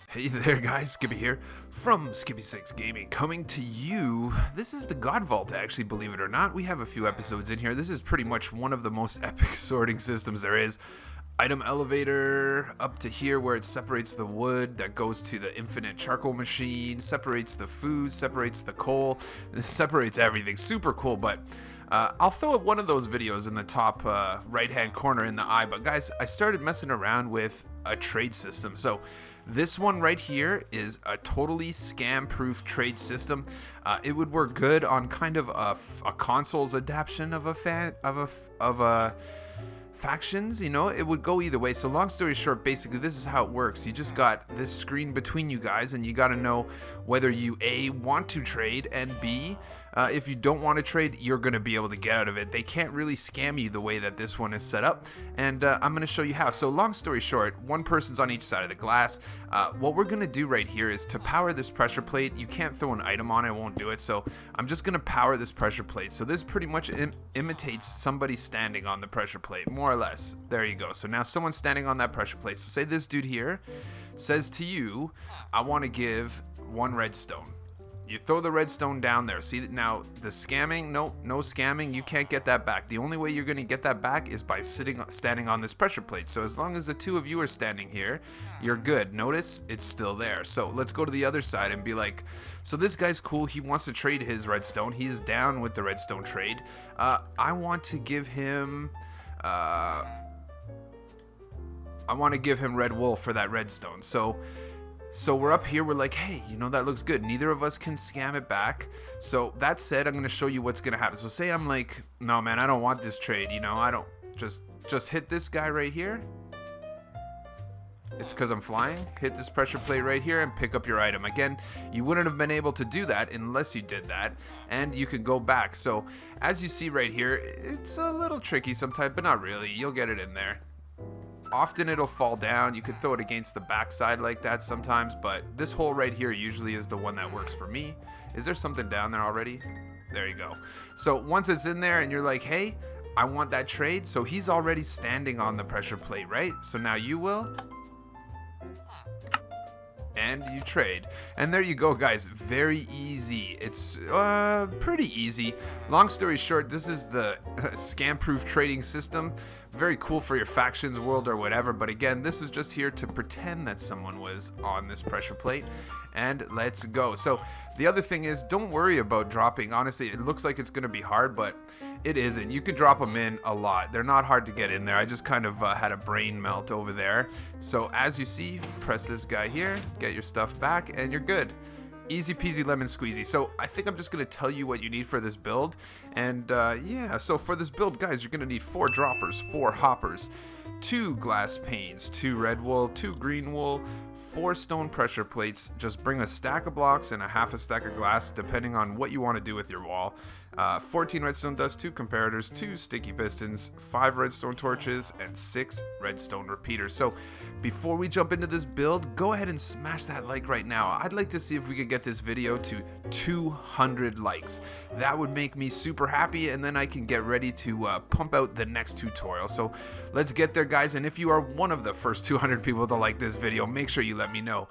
Hey there guys, Skippy here from Skippy6 Gaming coming to you. This is the God Vault actually, believe it or not. We have a few episodes in here. This is pretty much one of the most epic sorting systems there is. Item elevator up to here where it separates the wood that goes to the infinite charcoal machine, separates the food, separates the coal, separates everything. Super cool, but I'll throw one of those videos in the top right hand corner in the eye. But guys, I started messing around with a trade system. So this one right here is a totally scam-proof trade system. It would work good on kind of a console's adaptation of a factions, you know. It would go either way. So long story short, basically this is how it works. You just got this screen between you guys, and you got to know whether you A, want to trade, and B, if you don't want to trade, you're going to be able to get out of it. They can't really scam you the way that this one is set up, and I'm going to show you how. So long story short, one person's on each side of the glass. What we're going to do right here is to power this pressure plate. You can't throw an item on it, won't do it. So I'm just going to power this pressure plate. So this pretty much imitates somebody standing on the pressure plate, more or less. There you go. So now someone's standing on that pressure plate. So say this dude here says to you, I want to give 1 redstone. You throw the redstone down there. See, now the scamming, no scamming, you can't get that back. The only way you're going to get that back is by standing on this pressure plate. So as long as the two of you are standing here, you're good. Notice it's still there. So let's go to the other side and be like, so this guy's cool. He wants to trade his redstone. He's down with the redstone trade. I want to give him red wool for that redstone. So we're up here, we're like, hey, you know, that looks good. Neither of us can scam it back. So that said, I'm going to show you what's going to happen. So say I'm like, no, man, I don't want this trade. You know, I don't, just hit this guy right here. It's because I'm flying. Hit this pressure plate right here and pick up your item. Again, you wouldn't have been able to do that unless you did that, and you could go back. So as you see right here, it's a little tricky sometimes, but not really. You'll get it in there. Often it'll fall down. You could throw it against the backside like that sometimes, but this hole right here usually is the one that works for me. Is there something down there already? There you go. So once it's in there and you're like, hey, I want that trade. So he's already standing on the pressure plate, right? So now you will. And you trade. And there you go, guys. Very easy. It's pretty easy. Long story short, this is the scam-proof trading system. Very cool for your factions world or whatever. But again, this was just here to pretend that someone was on this pressure plate. And let's go. So the other thing is, don't worry about dropping. Honestly, it looks like it's going to be hard, but it isn't. You could drop them in a lot. They're not hard to get in there. I just kind of had a brain melt over there. So as you see, press this guy here, get your stuff back, and you're good. Easy peasy lemon squeezy. So I think I'm just going to tell you what you need for this build. And yeah, so for this build, guys, you're going to need 4 droppers, 4 hoppers, 2 glass panes, 2 red wool, 2 green wool, 4 stone pressure plates. Just bring a stack of blocks and a half a stack of glass, depending on what you want to do with your wall. 14 redstone dust, 2 comparators, 2 sticky pistons, 5 redstone torches, and 6 redstone repeaters. So before we jump into this build, go ahead and smash that like right now. I'd like to see if we could get this video to 200 likes. That would make me super happy, and then I can get ready to pump out the next tutorial. So let's get there, guys. And if you are one of the first 200 people to like this video, make sure you let me know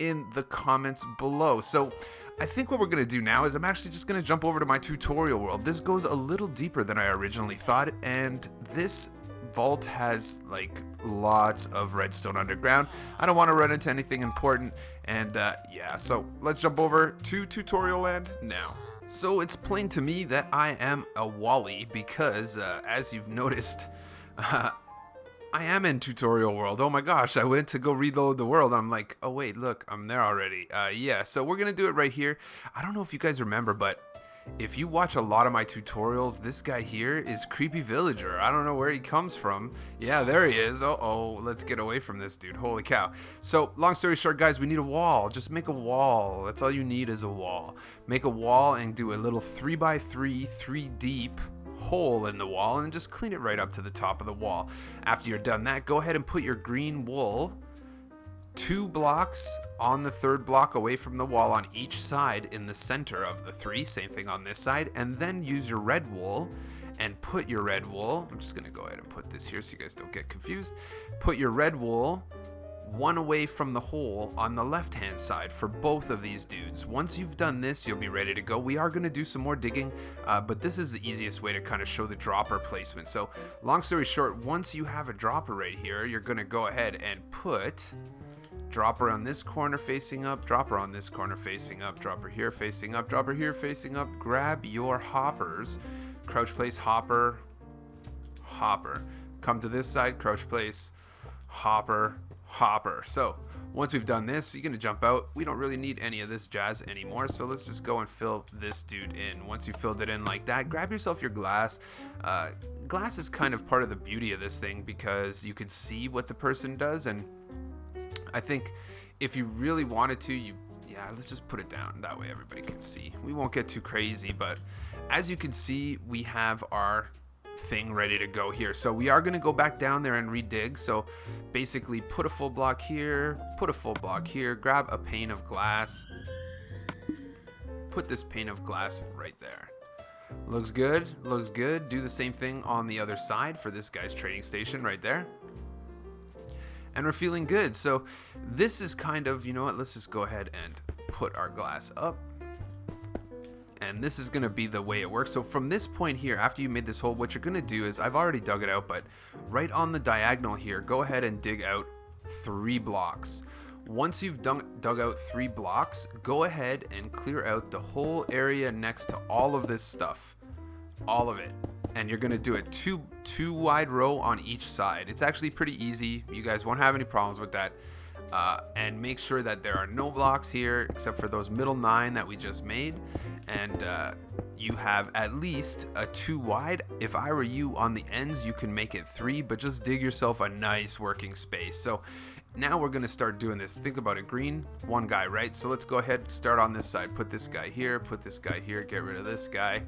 in the comments below. So I think what we're going to do now is I'm actually just going to jump over to my tutorial world. This goes a little deeper than I originally thought, and this vault has like lots of redstone underground. I don't want to run into anything important, and yeah, so let's jump over to tutorial land now. So it's plain to me that I am a Wally because as you've noticed, I am in tutorial world. Oh my gosh, I went to go reload the world. I'm like, oh wait, look, I'm there already. Yeah, so we're gonna do it right here. I don't know if you guys remember, but if you watch a lot of my tutorials, this guy here is Creepy Villager. I don't know where he comes from. Yeah, there he is. Uh-oh, let's get away from this dude. Holy cow. So, long story short, guys, we need a wall. Just make a wall. That's all you need is a wall. Make a wall and do a little 3x3, 3 deep hole in the wall, and just clean it right up to the top of the wall. After you're done that, go ahead and put your green wool 2 blocks on the 3rd block away from the wall on each side in the center of the 3. Same thing on this side. And then use your red wool and put your red wool. I'm just going to go ahead and put this here so you guys don't get confused. Put your red wool 1 away from the hole on the left hand side for both of these dudes. Once you've done this, you'll be ready to go. We are going to do some more digging, but this is the easiest way to kind of show the dropper placement. So long story short, once you have a dropper right here, you're going to go ahead and put dropper on this corner facing up, dropper on this corner facing up, dropper here facing up, dropper here facing up. Grab your hoppers, crouch place, hopper, hopper. Come to this side, crouch place, hopper, hopper. So once we've done this, you're going to jump out. We don't really need any of this jazz anymore, so let's just go and fill this dude in. Once you filled it in like that, grab yourself your glass. Glass is kind of part of the beauty of this thing because you can see what the person does, and I think if you really wanted to, yeah, let's just put it down. That way everybody can see. We won't get too crazy, but as you can see, we have our thing ready to go here. So we are going to go back down there and redig. So basically put a full block here, put a full block here, grab a pane of glass, put this pane of glass right there. Looks good, looks good. Do the same thing on the other side for this guy's trading station right there. And we're feeling good. So this is kind of, you know what, let's just go ahead and put our glass up. And this is going to be the way it works. So from this point here, after you made this hole, what you're going to do is, I've already dug it out, but right on the diagonal here, go ahead and dig out 3 blocks. Once you've dug out 3 blocks, go ahead and clear out the whole area next to all of this stuff. All of it. And you're going to do it two wide row on each side. It's actually pretty easy. You guys won't have any problems with that. And make sure that there are no blocks here except for those middle 9 that we just made, and you have at least a 2 wide. If I were you, on the ends you can make it 3, but just dig yourself a nice working space. So now we're going to start doing this. Think about it. Green, 1 guy, right? So let's go ahead, start on this side. Put this guy here, put this guy here, get rid of this guy,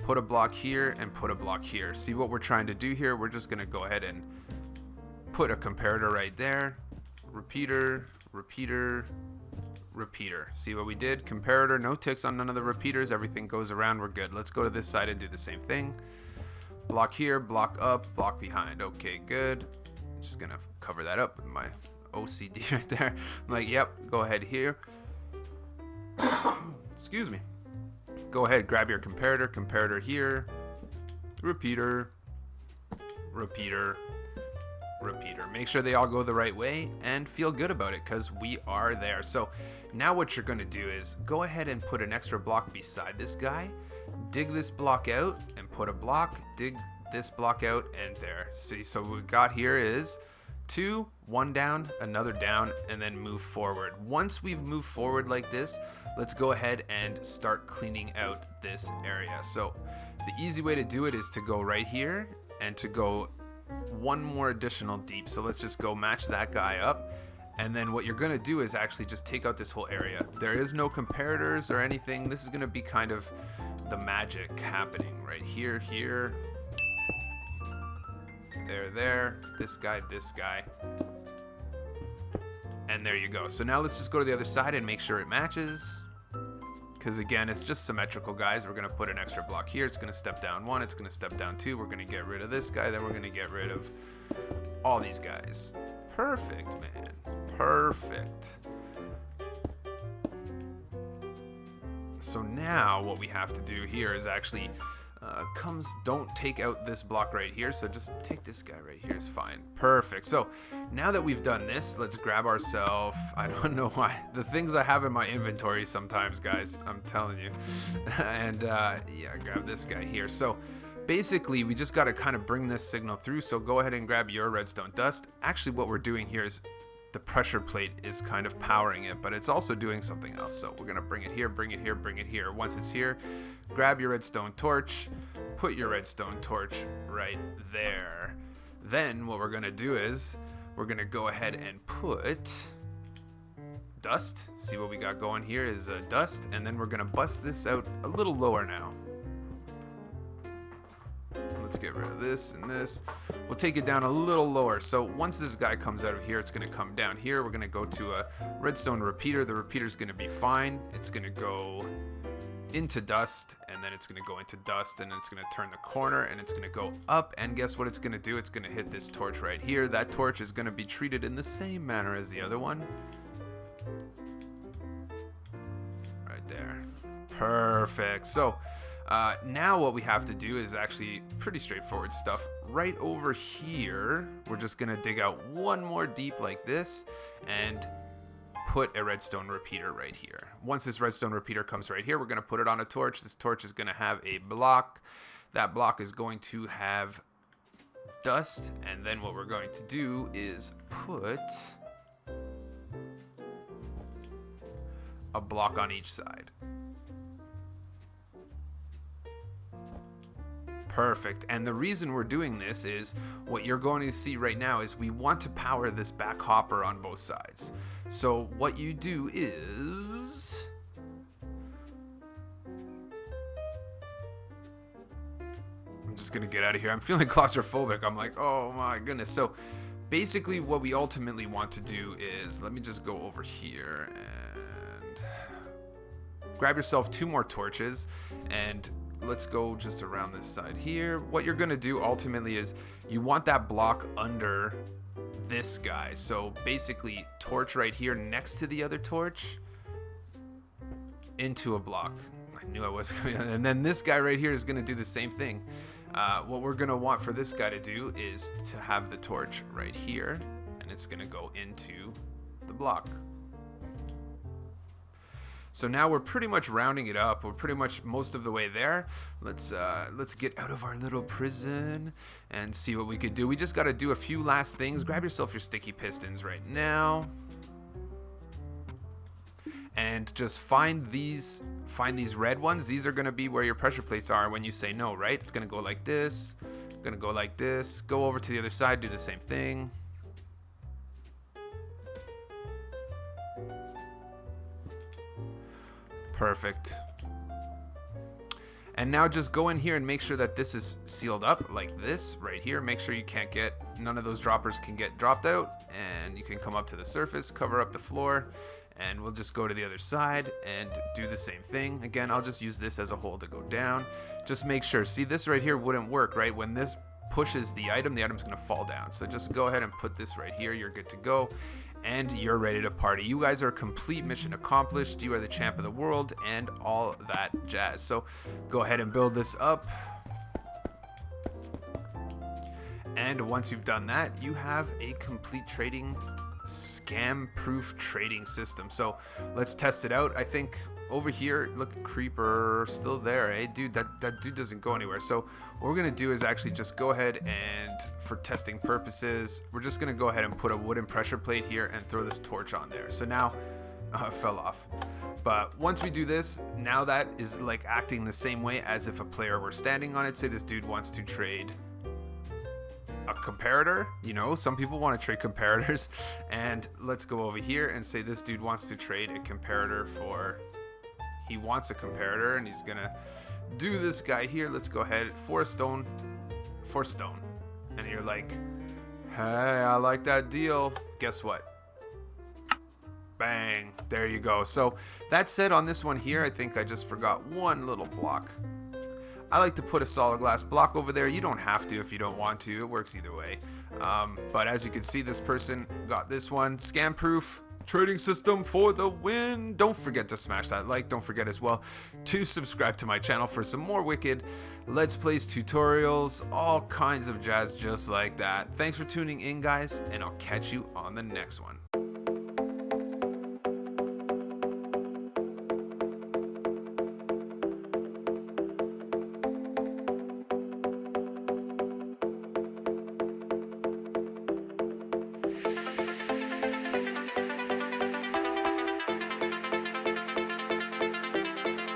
put a block here, and put a block here. See what we're trying to do here? We're just going to go ahead and put a comparator right there. Repeater, repeater, repeater. See what we did? Comparator, no ticks on none of the repeaters. Everything goes around. We're good. Let's go to this side and do the same thing. Block here, block up, block behind. Okay, good. Just gonna cover that up with my OCD right there. I'm like, yep, go ahead here. Excuse me. Go ahead, grab your comparator, comparator here, repeater, repeater, repeater. Make sure they all go the right way and feel good about it because we are there. So now what you're going to do is go ahead and put an extra block beside this guy, dig this block out and put a block, dig this block out, and there. See, so what we got here is 2, 1 down, another down, and then move forward. Once we've moved forward like this, let's go ahead and start cleaning out this area. So the easy way to do it is to go right here and to go 1 more additional deep. So let's just go match that guy up, and then what you're going to do is actually just take out this whole area. There is no comparators or anything. This is going to be kind of the magic happening right here, here, there, this guy, and there you go. So now let's just go to the other side and make sure it matches, because again, it's just symmetrical, guys. We're going to put an extra block here. It's going to step down 1, it's going to step down 2. We're going to get rid of this guy, then we're going to get rid of all these guys. Perfect, man. Perfect. So now what we have to do here is actually don't take out this block right here, so just take this guy right here is fine. Perfect. So now that we've done this, let's grab ourselves, I don't know why, the things I have in my inventory sometimes, guys, I'm telling you. And yeah, grab this guy here. So basically we just got to kind of bring this signal through. So go ahead and grab your redstone dust. Actually what we're doing here is the pressure plate is kind of powering it, but it's also doing something else. So we're gonna bring it here, bring it here, bring it here. Once it's here, grab your redstone torch, put your redstone torch right there. Then what we're gonna do is we're gonna go ahead and put dust. See what we got going here is dust, and then we're gonna bust this out a little lower now. Let's get rid of this and this. we'll take it down a little lower. So once this guy comes out of here, it's going to come down here. We're going to go to a redstone repeater. The repeater is going to be fine. It's going to go into dust, and then it's going to go into dust, and it's going to turn the corner, and it's going to go up. And guess what it's going to do? It's going to hit this torch right here. That torch is going to be treated in the same manner as the other one. Right there. Perfect. So now what we have to do is actually pretty straightforward stuff. Right over here, we're just going to dig out one more deep like this, and put a redstone repeater right here. Once this redstone repeater comes right here, we're going to put it on a torch. This torch is going to have a block. That block is going to have dust, and then what we're going to do is put a block on each side. Perfect. And the reason we're doing this is what you're going to see right now is we want to power this back hopper on both sides. So what you do is I'm just going to get out of here. I'm feeling claustrophobic. I'm like, oh my goodness. So basically what we ultimately want to do is, let me just go over here and grab yourself 2 more torches, and let's go just around this side here. What you're going to do ultimately is you want that block under this guy. So basically torch right here next to the other torch into a block. I knew I was going to. And then this guy right here is going to do the same thing. What we're going to want for this guy to do is to have the torch right here, and it's going to go into the block. So now we're pretty much rounding it up. We're pretty much most of the way there. Let's get out of our little prison and see what we could do. We just got to do a few last things. Grab yourself your sticky pistons right now, and just find these red ones. These are going to be where your pressure plates are when you say no, right? It's going to go like this. Going to go like this. Go over to the other side. Do the same thing. Perfect. And now just go in here and make sure that this is sealed up like this right here. Make sure you can't get, none of those droppers can get dropped out, and you can come up to the surface, cover up the floor, and we'll just go to the other side and do the same thing. Again, I'll just use this as a hole to go down. Just make sure, see, this right here wouldn't work, right? When this pushes the item's gonna fall down. So just go ahead and put this right here. You're good to go. And you're ready to party. You guys are complete, mission accomplished. You are the champ of the world and all that jazz. So go ahead and build this up. And once you've done that, you have a complete trading, scam-proof trading system. So let's test it out. I think over here, look, creeper still there, eh? Dude, that dude doesn't go anywhere. So what we're gonna do is actually just go ahead and, for testing purposes, we're just gonna go ahead and put a wooden pressure plate here and throw this torch on there. So now it fell off. But once we do this, now that is like acting the same way as if a player were standing on it. Say this dude wants to trade a comparator, you know, some people want to trade comparators, and let's go over here and say this dude wants to trade a comparator for, he wants a comparator, and he's gonna do this guy here. Let's go ahead, 4 stone, and you're like, hey, I like that deal. Guess what? Bang, there you go. So that said, on this one here, I think I just forgot one little block. I like to put a solid glass block over there. You don't have to if you don't want to. It works either way. But as you can see, this person got this one. Scam proof trading system for the win. Don't forget to smash that like. Don't forget as well to subscribe to my channel for some more wicked Let's Plays, tutorials, all kinds of jazz just like that. Thanks for tuning in, guys, and I'll catch you on the next one.